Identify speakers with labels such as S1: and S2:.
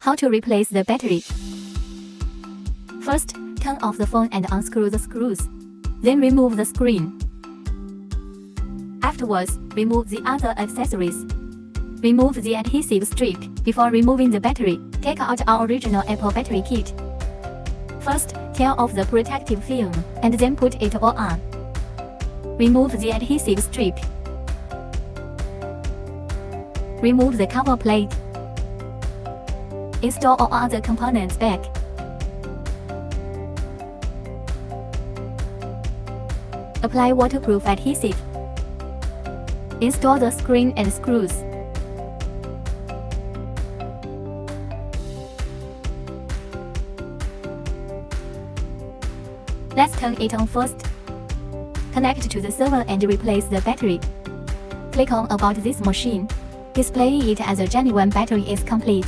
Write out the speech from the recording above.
S1: How to replace the battery. First, turn off the phone and unscrew the screws. Then remove the screen. Afterwards, remove the other accessories. Remove the adhesive strip. Before removing the battery, take out our original Apple battery kit. First, tear off the protective film, and then put it all on. Remove the adhesive strip. Remove the cover plate. Install all other components back. Apply waterproof adhesive. Install the screen and screws. Let's turn it on first. Connect to the server and replace the battery. Click on About this machine. Display it as a genuine battery is complete.